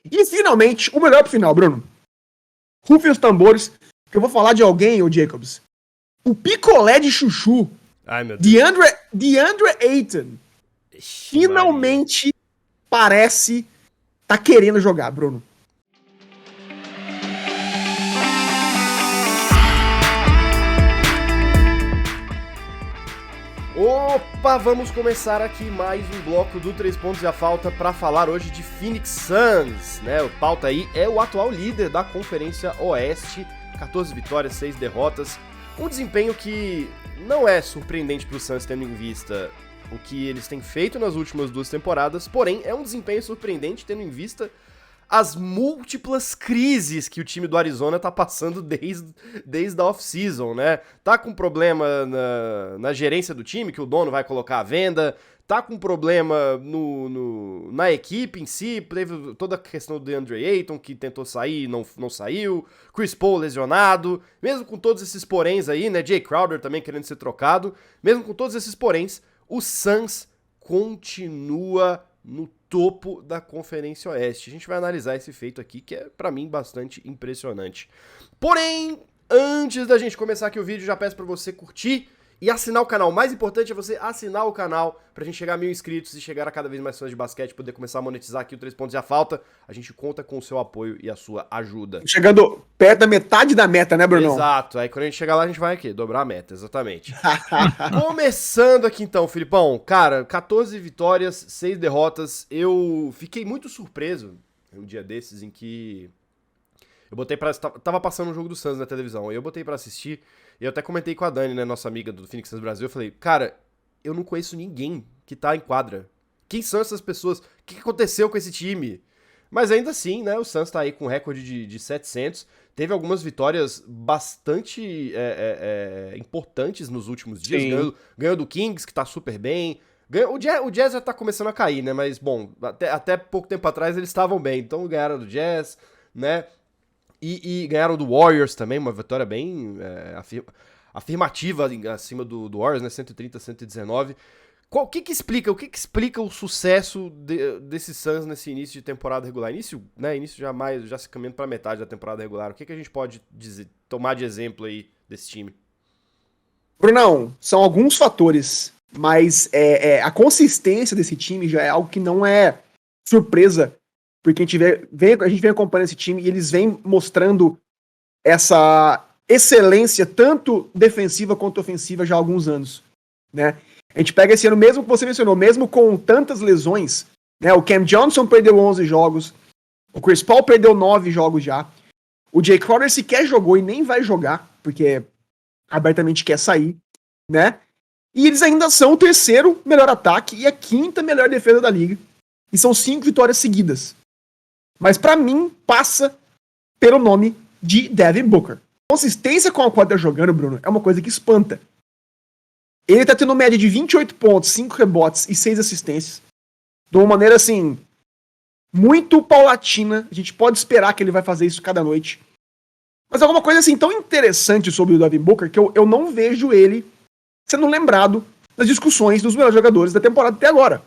E finalmente, o melhor pro final, Bruno. Rufem os tambores, que eu vou falar de alguém, ô Jacobs. O picolé de chuchu, Ai, meu Deus. DeAndre Ayton, Ixi, finalmente parece tá querendo jogar, Bruno. Opa, vamos começar aqui mais um bloco do 3 pontos e a falta para falar hoje de Phoenix Suns, né? O pauta aí é o atual líder da Conferência Oeste, 14 vitórias, 6 derrotas, um desempenho que não é surpreendente para o Suns tendo em vista o que eles têm feito nas últimas 2 temporadas, porém é um desempenho surpreendente tendo em vista as múltiplas crises que o time do Arizona tá passando desde a off-season, né? Tá com problema na gerência do time, que o dono vai colocar à venda, tá com problema na equipe em si, teve toda a questão do DeAndre Ayton, que tentou sair e não saiu, Chris Paul lesionado, mesmo com todos esses poréns aí, né? Jay Crowder também querendo ser trocado, mesmo com todos esses poréns, o Suns continua no topo da Conferência Oeste. A gente vai analisar esse feito aqui, que é, pra mim, bastante impressionante. Porém, antes da gente começar aqui o vídeo, já peço pra você curtir e assinar o canal. O mais importante é você assinar o canal pra gente chegar a 1000 inscritos e chegar a cada vez mais fãs de basquete, poder começar a monetizar aqui o 3 pontos e a falta. A gente conta com o seu apoio e a sua ajuda. Chegando perto da metade da meta, né, Brunão? Exato. Aí quando a gente chegar lá, a gente vai aqui, dobrar a meta, exatamente. Começando aqui então, Filipão. Cara, 14 vitórias, 6 derrotas. Eu fiquei muito surpreso um dia desses em que eu botei pra... Tava passando um jogo do Suns na televisão, aí eu botei pra assistir, e eu até comentei com a Dani, né, nossa amiga do Phoenix Suns Brasil, eu falei, cara, eu não conheço ninguém que tá em quadra. Quem são essas pessoas? O que aconteceu com esse time? Mas ainda assim, né, o Suns tá aí com um recorde de 700, teve algumas vitórias bastante importantes nos últimos dias, ganhou do Kings, que tá super bem, o Jazz já tá começando a cair, né, mas bom, até pouco tempo atrás eles estavam bem, então ganharam do Jazz, né, e ganharam do Warriors também, uma vitória bem afirmativa acima do Warriors, né, 130-119. O que explica o sucesso desse Suns nesse início de temporada regular? Início já se caminhando para metade da temporada regular. O que a gente pode tomar de exemplo aí desse time? Brunão, são alguns fatores, mas a consistência desse time já é algo que não é surpresa, porque a gente vem acompanhando esse time e eles vêm mostrando essa excelência, tanto defensiva quanto ofensiva, já há alguns anos, né? A gente pega esse ano, mesmo que você mencionou, mesmo com tantas lesões, né? O Cam Johnson perdeu 11 jogos, o Chris Paul perdeu 9 jogos já, o Jay Crowder sequer jogou e nem vai jogar, porque abertamente quer sair, né? E eles ainda são o terceiro melhor ataque e a quinta melhor defesa da liga. E são 5 vitórias seguidas. Mas pra mim, passa pelo nome de Devin Booker. A consistência com a qual ele tá jogando, Bruno, é uma coisa que espanta. Ele tá tendo média de 28 pontos, 5 rebotes e 6 assistências. De uma maneira, assim, muito paulatina. A gente pode esperar que ele vai fazer isso cada noite. Mas alguma coisa, assim, tão interessante sobre o Devin Booker que eu não vejo ele sendo lembrado nas discussões dos melhores jogadores da temporada até agora.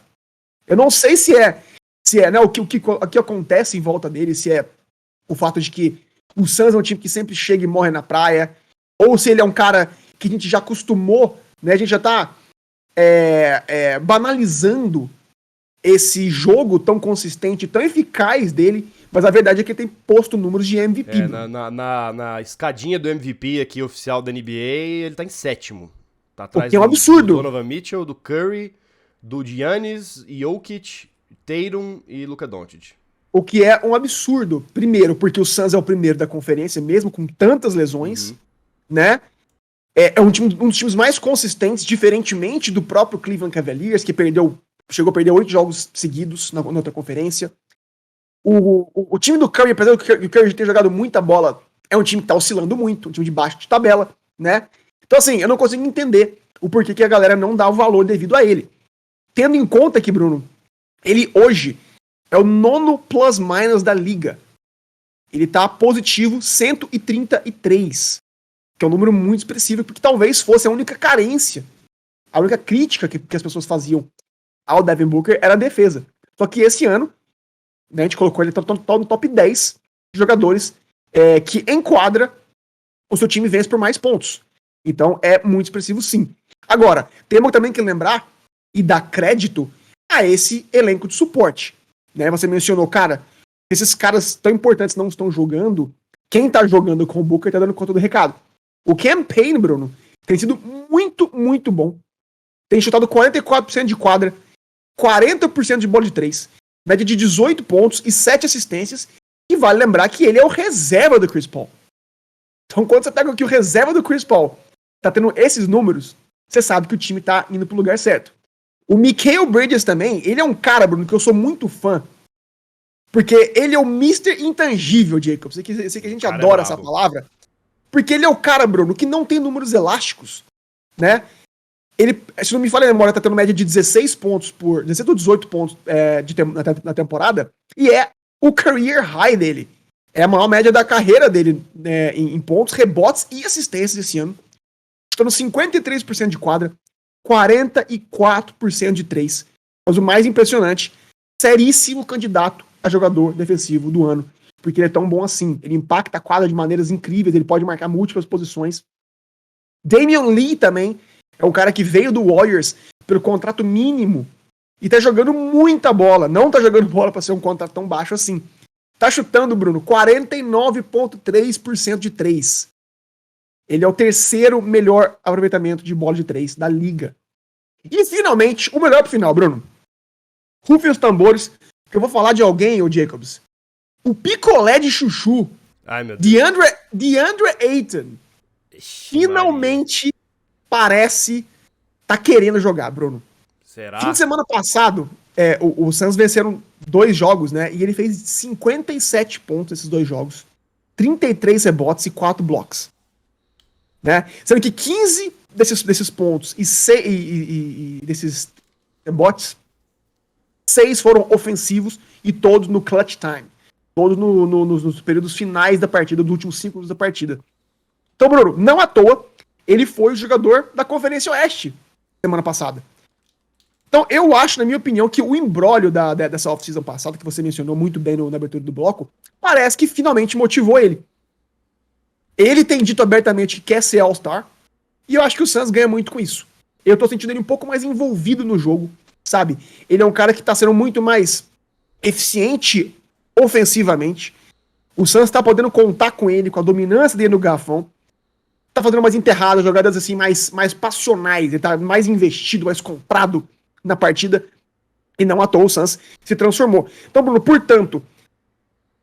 Eu não sei se é né, o que acontece em volta dele, se é o fato de que o Suns é um time que sempre chega e morre na praia, ou se ele é um cara que a gente já acostumou, né, a gente já tá banalizando esse jogo tão consistente, tão eficaz dele, mas a verdade é que ele tem posto números de MVP. Na escadinha do MVP aqui oficial da NBA, ele tá em 7º. Tá atrás o que é um absurdo. Do Donovan Mitchell, do Curry, do Giannis, Jokic, Tatum e Luka Doncic. O que é um absurdo. Primeiro, porque o Suns é o primeiro da conferência, mesmo com tantas lesões, né? É um dos times mais consistentes, diferentemente do próprio Cleveland Cavaliers, que chegou a perder 8 jogos seguidos na outra conferência. O time do Curry, apesar do Curry ter jogado muita bola, é um time que tá oscilando muito, um time de baixo de tabela, né? Então, assim, eu não consigo entender o porquê que a galera não dá o valor devido a ele. Tendo em conta que, Bruno, ele hoje é o 9º plus-minus da liga. Ele tá positivo 133, que é um número muito expressivo, porque talvez fosse a única carência, a única crítica que as pessoas faziam ao Devin Booker era a defesa. Só que esse ano, né? A gente colocou ele no top 10 de jogadores que em quadra o seu time vence por mais pontos. Então é muito expressivo, sim. Agora, temos também que lembrar e dar crédito a esse elenco de suporte, né? Você mencionou, cara, esses caras tão importantes não estão jogando. Quem tá jogando com o Booker tá dando conta do recado. O Cam Payne, Bruno, tem sido muito, muito bom. Tem chutado 44% de quadra, 40% de bola de 3, média de 18 pontos e 7 assistências. E vale lembrar que ele é o reserva do Chris Paul. Então, quando você pega aqui o reserva do Chris Paul, tá tendo esses números, você sabe que o time tá indo pro lugar certo. O Mikal Bridges também, ele é um cara, Bruno, que eu sou muito fã. Porque ele é o Mr. Intangível, Jacob. Sei que a gente adora essa palavra. Porque ele é o cara, Bruno, que não tem números elásticos, né? Ele, se não me falha a memória, tá tendo média de 16 pontos 16 ou 18 pontos na temporada. E é o career high dele. É a maior média da carreira dele, né, em pontos, rebotes e assistências esse ano. Estando 53% de quadra, 44% de 3. Mas o mais impressionante, seríssimo candidato a jogador defensivo do ano. Porque ele é tão bom assim. Ele impacta a quadra de maneiras incríveis, ele pode marcar múltiplas posições. Damian Lee também é um cara que veio do Warriors pelo contrato mínimo e tá jogando muita bola. Não tá jogando bola pra ser um contrato tão baixo assim. Tá chutando, Bruno, 49,3% de 3. Ele é o terceiro melhor aproveitamento de bola de 3 da liga. E finalmente, o melhor pro final, Bruno. Rufem os tambores, que eu vou falar de alguém, ô Jacobs. O picolé de chuchu, ai, meu Deus. DeAndre Ayton, finalmente parece tá querendo jogar, Bruno. Será? Fim de semana passado, o Suns venceram 2 jogos, né? E ele fez 57 pontos nesses 2 jogos. 33 rebotes e 4 blocos. Né? Sendo que 15 desses pontos e desses rebotes, 6 foram ofensivos e todos no clutch time. Todos nos períodos finais da partida, dos últimos 5 minutos da partida. Então, Bruno, não à toa, ele foi o jogador da Conferência Oeste semana passada. Então, eu acho, na minha opinião, que o imbróglio dessa off-season passada, que você mencionou muito bem na abertura do bloco, parece que finalmente motivou ele. Ele tem dito abertamente que quer ser All-Star, e eu acho que o Suns ganha muito com isso. Eu tô sentindo ele um pouco mais envolvido no jogo, sabe? Ele é um cara que tá sendo muito mais eficiente ofensivamente. O Suns tá podendo contar com ele, com a dominância dele no garrafão. Tá fazendo mais enterradas, jogadas assim mais passionais. Ele tá mais investido, mais comprado na partida. E não à toa o Suns se transformou. Então, Bruno, portanto,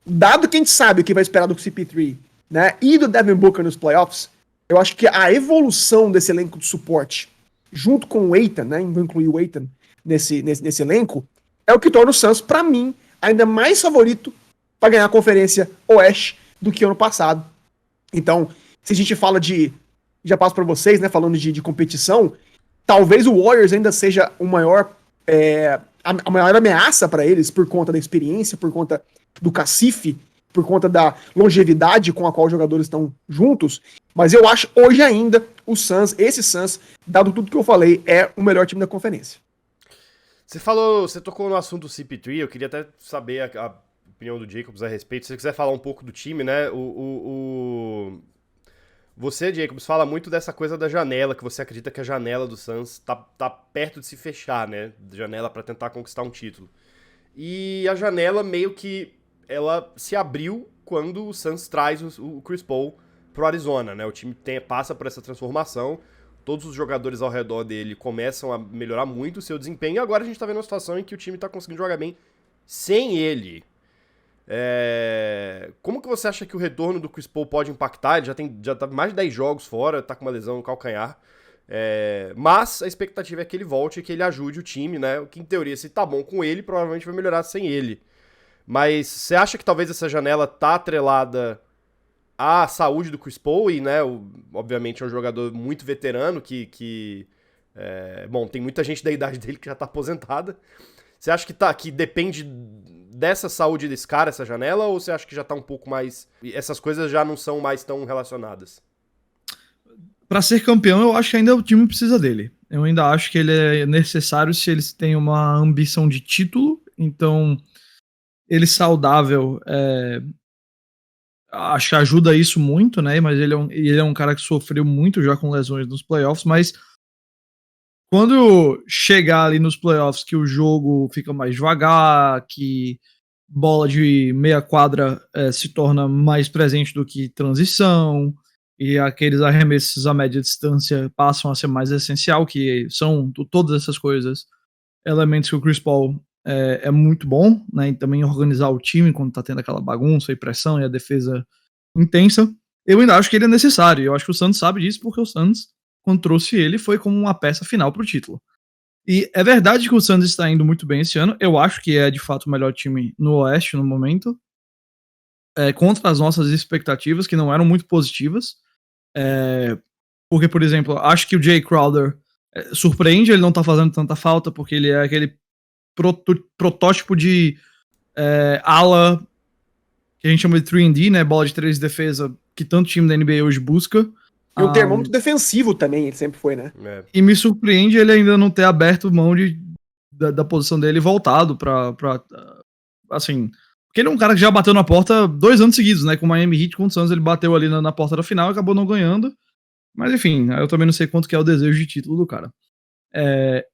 dado que a gente sabe o que vai esperar do CP3, né, e do Devin Booker nos playoffs, eu acho que a evolução desse elenco de suporte, junto com o Ayton, né, vou incluir o Ayton nesse elenco, é o que torna o Suns, pra mim, ainda mais favorito para ganhar a Conferência Oeste do que ano passado. Então, se a gente fala já passo para vocês, né, falando de competição, talvez o Warriors ainda seja a maior ameaça para eles por conta da experiência, por conta do cacife, por conta da longevidade com a qual os jogadores estão juntos, mas eu acho hoje ainda esse Suns, dado tudo que eu falei, é o melhor time da conferência. Você tocou no assunto do CP3, eu queria até saber a opinião do Jacobs a respeito. Se você quiser falar um pouco do time, né? Você, Jacobs, fala muito dessa coisa da janela, que você acredita que a janela do Suns tá perto de se fechar, né? Janela para tentar conquistar um título. E a janela meio que ela se abriu quando o Suns traz o Chris Paul pro Arizona, né? O time passa por essa transformação. Todos os jogadores ao redor dele começam a melhorar muito o seu desempenho. E agora a gente tá vendo uma situação em que o time tá conseguindo jogar bem sem ele. Como que você acha que o retorno do Chris Paul pode impactar? Ele já tá mais de 10 jogos fora, tá com uma lesão no calcanhar. Mas a expectativa é que ele volte e que ele ajude o time, né? O que em teoria, se tá bom com ele, provavelmente vai melhorar sem ele. Mas você acha que talvez essa janela tá atrelada à saúde do Chris Paul? E, né, obviamente é um jogador muito veterano bom, tem muita gente da idade dele que já tá aposentada. Você acha que depende dessa saúde desse cara, essa janela, ou você acha que já tá um pouco mais... Essas coisas já não são mais tão relacionadas? Para ser campeão, eu acho que ainda o time precisa dele. Eu ainda acho que ele é necessário se eles têm uma ambição de título. Então, ele saudável, acho que ajuda isso muito, né? Mas ele é um cara que sofreu muito já com lesões nos playoffs, mas quando chegar ali nos playoffs que o jogo fica mais devagar, que bola de meia quadra se torna mais presente do que transição, e aqueles arremessos a média distância passam a ser mais essencial, que são todas essas coisas, elementos que o Chris Paul é muito bom, né, e também organizar o time quando tá tendo aquela bagunça e pressão e a defesa intensa. Eu ainda acho que ele é necessário, eu acho que o Suns sabe disso, porque o Suns, quando trouxe ele, foi como uma peça final pro título. E é verdade que o Suns está indo muito bem esse ano, eu acho que é de fato o melhor time no Oeste no momento, contra as nossas expectativas, que não eram muito positivas, porque, por exemplo, acho que o Jay Crowder surpreende, ele não tá fazendo tanta falta, porque ele é aquele protótipo de ala que a gente chama de 3&D, né, bola de 3 de defesa, que tanto time da NBA hoje busca. E um termômetro defensivo também, ele sempre foi, né? E me surpreende ele ainda não ter aberto mão da posição dele e voltado pra assim, porque ele é um cara que já bateu na porta 2 anos seguidos, né, com o Miami Heat, com o Suns ele bateu ali na porta da final e acabou não ganhando, mas enfim, eu também não sei quanto que é o desejo de título do cara.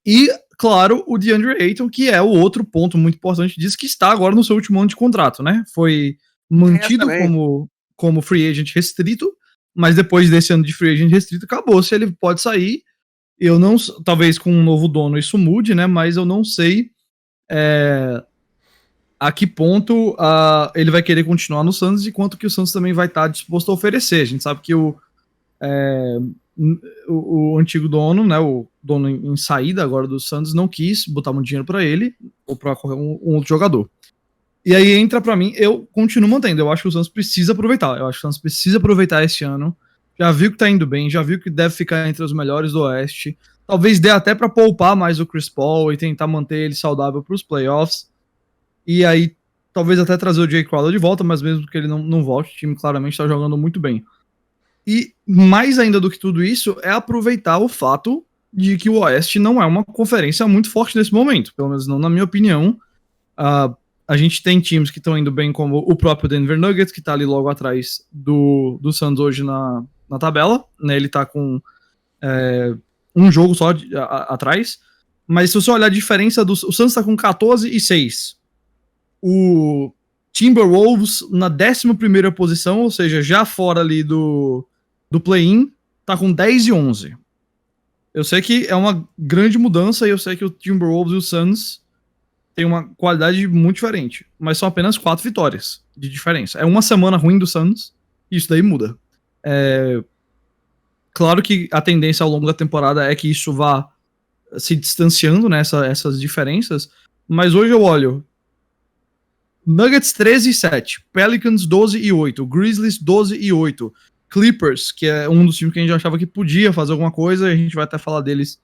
E, claro, o DeAndre Ayton, que é o outro ponto muito importante disso, que está agora no seu último ano de contrato, né, foi mantido como free agent restrito, mas depois desse ano de free agent restrito, acabou. Se ele pode sair, eu não, talvez com um novo dono isso mude, né, mas eu não sei a que ponto ele vai querer continuar no Suns e quanto que o Suns também vai estar disposto a oferecer. A gente sabe que o antigo dono, né, o dono em saída agora do Suns, não quis botar muito dinheiro para ele ou para um outro jogador. E aí entra pra mim, eu continuo mantendo, eu acho que o Suns precisa aproveitar, esse ano, já viu que tá indo bem, já viu que deve ficar entre os melhores do Oeste, talvez dê até pra poupar mais o Chris Paul e tentar manter ele saudável pros playoffs, e aí talvez até trazer o Jay Crowder de volta, mas mesmo que ele não volte, o time claramente tá jogando muito bem. E mais ainda do que tudo isso, é aproveitar o fato de que o Oeste não é uma conferência muito forte nesse momento, pelo menos não na minha opinião. A gente tem times que estão indo bem, como o próprio Denver Nuggets, que tá ali logo atrás do Suns hoje na tabela, né? Ele tá com um jogo só atrás, mas se você olhar a diferença, o Suns tá com 14-6. O Timberwolves na 11ª posição, ou seja, já fora ali do play-in, tá com 10-11. Eu sei que é uma grande mudança e eu sei que o Timberwolves e o Suns tem uma qualidade muito diferente, mas são apenas 4 vitórias de diferença. É uma semana ruim do Suns e isso daí muda. Claro que a tendência ao longo da temporada é que isso vá se distanciando, né, essas diferenças, mas hoje eu olho Nuggets 13-7, Pelicans 12-8, Grizzlies 12-8, Clippers, que é um dos times que a gente achava que podia fazer alguma coisa, a gente vai até falar deles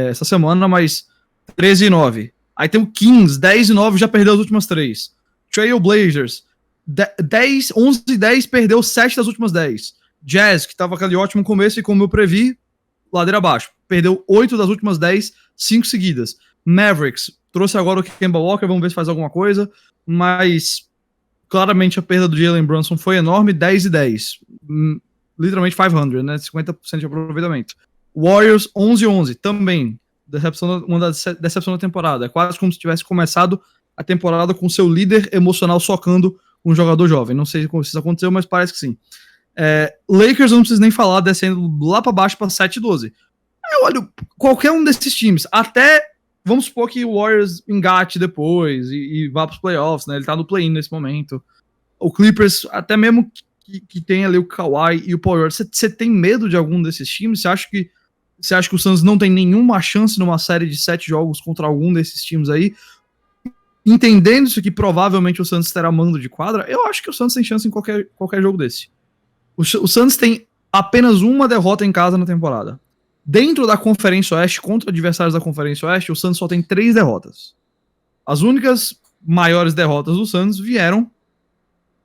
essa semana, mas 13-9. Aí tem o Kings, 10-9, já perdeu as últimas 3. Trail Blazers, 11-10, perdeu 7 das últimas 10. Jazz, que tava aquele ótimo começo e como eu previ, ladeira abaixo. Perdeu 8 das últimas 10, 5 seguidas. Mavericks, trouxe agora o Kemba Walker, vamos ver se faz alguma coisa, mas claramente a perda do Jalen Brunson foi enorme, 10-10. Literalmente 500, né? 50% de aproveitamento. Warriors, 11-11, também. Uma decepção da temporada. É quase como se tivesse começado a temporada com seu líder emocional socando um jogador jovem. Não sei como isso aconteceu, mas parece que sim. Lakers, não preciso nem falar, descendo lá para baixo para 7-12. Eu olho qualquer um desses times, até vamos supor que o Warriors engate depois e vá para os playoffs, né? Ele tá no play-in nesse momento. O Clippers, até mesmo que tem ali o Kawhi e o Paul George, você tem medo de algum desses times? Você acha que o Suns não tem nenhuma chance numa série de 7 jogos contra algum desses times aí? Entendendo isso que provavelmente o Suns terá mando de quadra, eu acho que o Suns tem chance em qualquer jogo desse. O Suns tem apenas uma derrota em casa na temporada. Dentro da Conferência Oeste, contra adversários da Conferência Oeste, o Suns só tem 3 derrotas. As únicas maiores derrotas do Suns vieram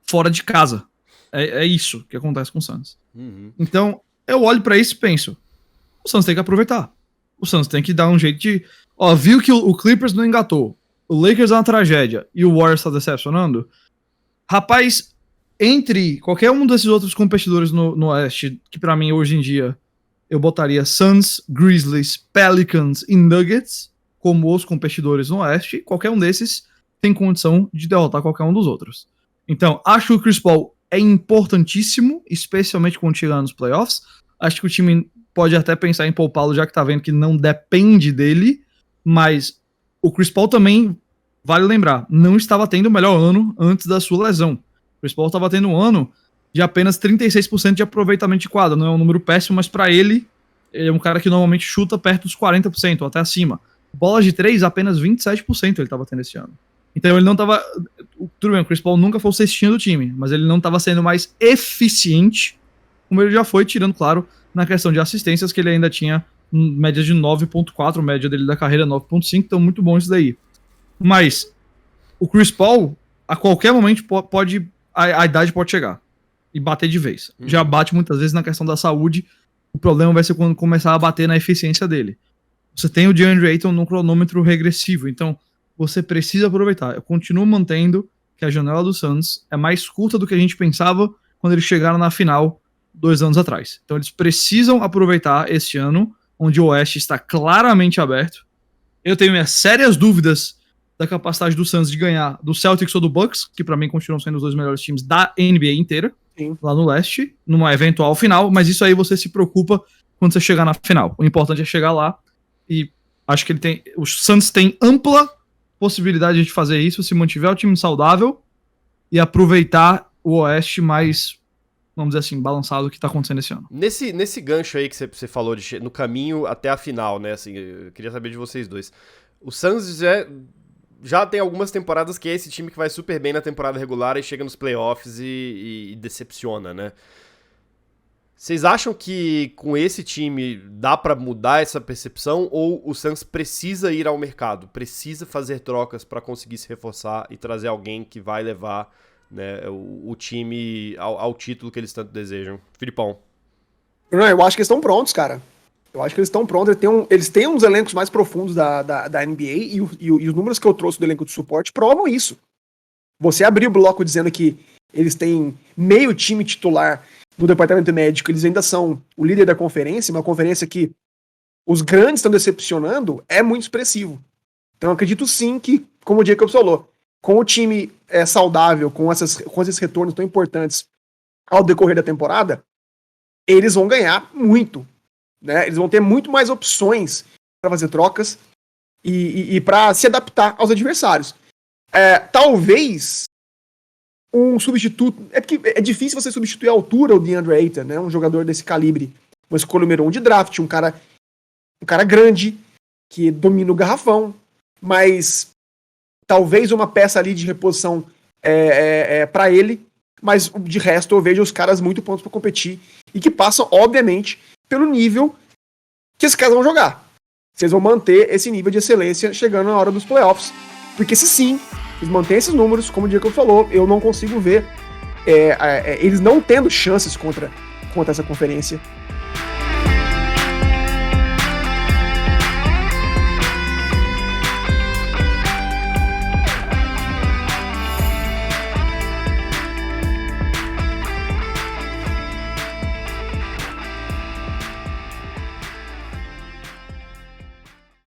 fora de casa. É isso que acontece com o Suns. Uhum. Então, eu olho pra isso e penso, o Suns tem que aproveitar. O Suns tem que dar um jeito de... viu que o Clippers não engatou. o Lakers é uma tragédia e o Warriors tá decepcionando, rapaz, entre qualquer um desses outros competidores no Oeste, que pra mim hoje em dia eu botaria Suns, Grizzlies, Pelicans e Nuggets como os competidores no Oeste, qualquer um desses tem condição de derrotar qualquer um dos outros. Então, acho que o Chris Paul é importantíssimo, especialmente quando chegar nos playoffs. Acho que o time pode até pensar em poupá-lo, já que tá vendo que não depende dele, mas o Chris Paul também, vale lembrar, não estava tendo o melhor ano antes da sua lesão. O Chris Paul estava tendo um ano de apenas 36% de aproveitamento de quadra. Não é um número péssimo, mas para ele é um cara que normalmente chuta perto dos 40%, ou até acima. Bola de 3, apenas 27% ele estava tendo esse ano. Então ele não estava... Tudo bem, o Chris Paul nunca foi o cestinho do time, mas ele não estava sendo mais eficiente, como ele já foi, tirando, claro, na questão de assistências, que ele ainda tinha média de 9.4, média dele da carreira 9.5, então muito bom isso daí. Mas o Chris Paul, a qualquer momento, pode a idade pode chegar e bater de vez. Já bate muitas vezes na questão da saúde, o problema vai ser quando começar a bater na eficiência dele. Você tem o DeAndre Ayton num cronômetro regressivo, então você precisa aproveitar. Eu continuo mantendo que a janela do Suns é mais curta do que a gente pensava quando eles chegaram na final 2 anos atrás. Então eles precisam aproveitar este ano, onde o Oeste está claramente aberto. Eu tenho minhas sérias dúvidas da capacidade do Suns de ganhar do Celtics ou do Bucks, que pra mim continuam sendo os 2 melhores times da NBA inteira. Sim. Lá no leste, numa eventual final, mas isso aí você se preocupa quando você chegar na final. O importante é chegar lá, e acho que o Suns tem ampla possibilidade de fazer isso se mantiver o time saudável e aproveitar o Oeste mais, vamos dizer assim, balançado do que tá acontecendo esse ano. Nesse gancho aí que você falou no caminho até a final, né, assim, eu queria saber de vocês dois. O Suns já tem algumas temporadas que é esse time que vai super bem na temporada regular e chega nos playoffs e decepciona, né? Vocês acham que com esse time dá pra mudar essa percepção, ou o Suns precisa ir ao mercado, precisa fazer trocas pra conseguir se reforçar e trazer alguém que vai levar, né, o time ao título que eles tanto desejam? Filipão. Não, eu acho que eles estão prontos, cara. Eu acho que eles estão prontos. Eles têm uns elencos mais profundos da NBA e os números que eu trouxe do elenco de suporte provam isso. Você abriu o bloco dizendo que eles têm meio time titular no departamento médico, eles ainda são o líder da conferência, uma conferência que os grandes estão decepcionando, é muito expressivo. Então eu acredito sim que, como o Jacob falou, com o time saudável, com esses retornos tão importantes ao decorrer da temporada, eles vão ganhar muito. Né? Eles vão ter muito mais opções para fazer trocas e para se adaptar aos adversários. Talvez um substituto... É porque é difícil você substituir a altura do DeAndre Ayton, né? Um jogador desse calibre, uma escolha número 1 de draft, um cara grande, que domina o garrafão, mas talvez uma peça ali de reposição para ele, mas de resto eu vejo os caras muito prontos para competir e que passam, obviamente, pelo nível que esses caras vão jogar. Vocês vão manter esse nível de excelência chegando na hora dos playoffs. Porque se sim, eles mantêm esses números, como o Diego falou, eu não consigo ver eles não tendo chances contra essa conferência.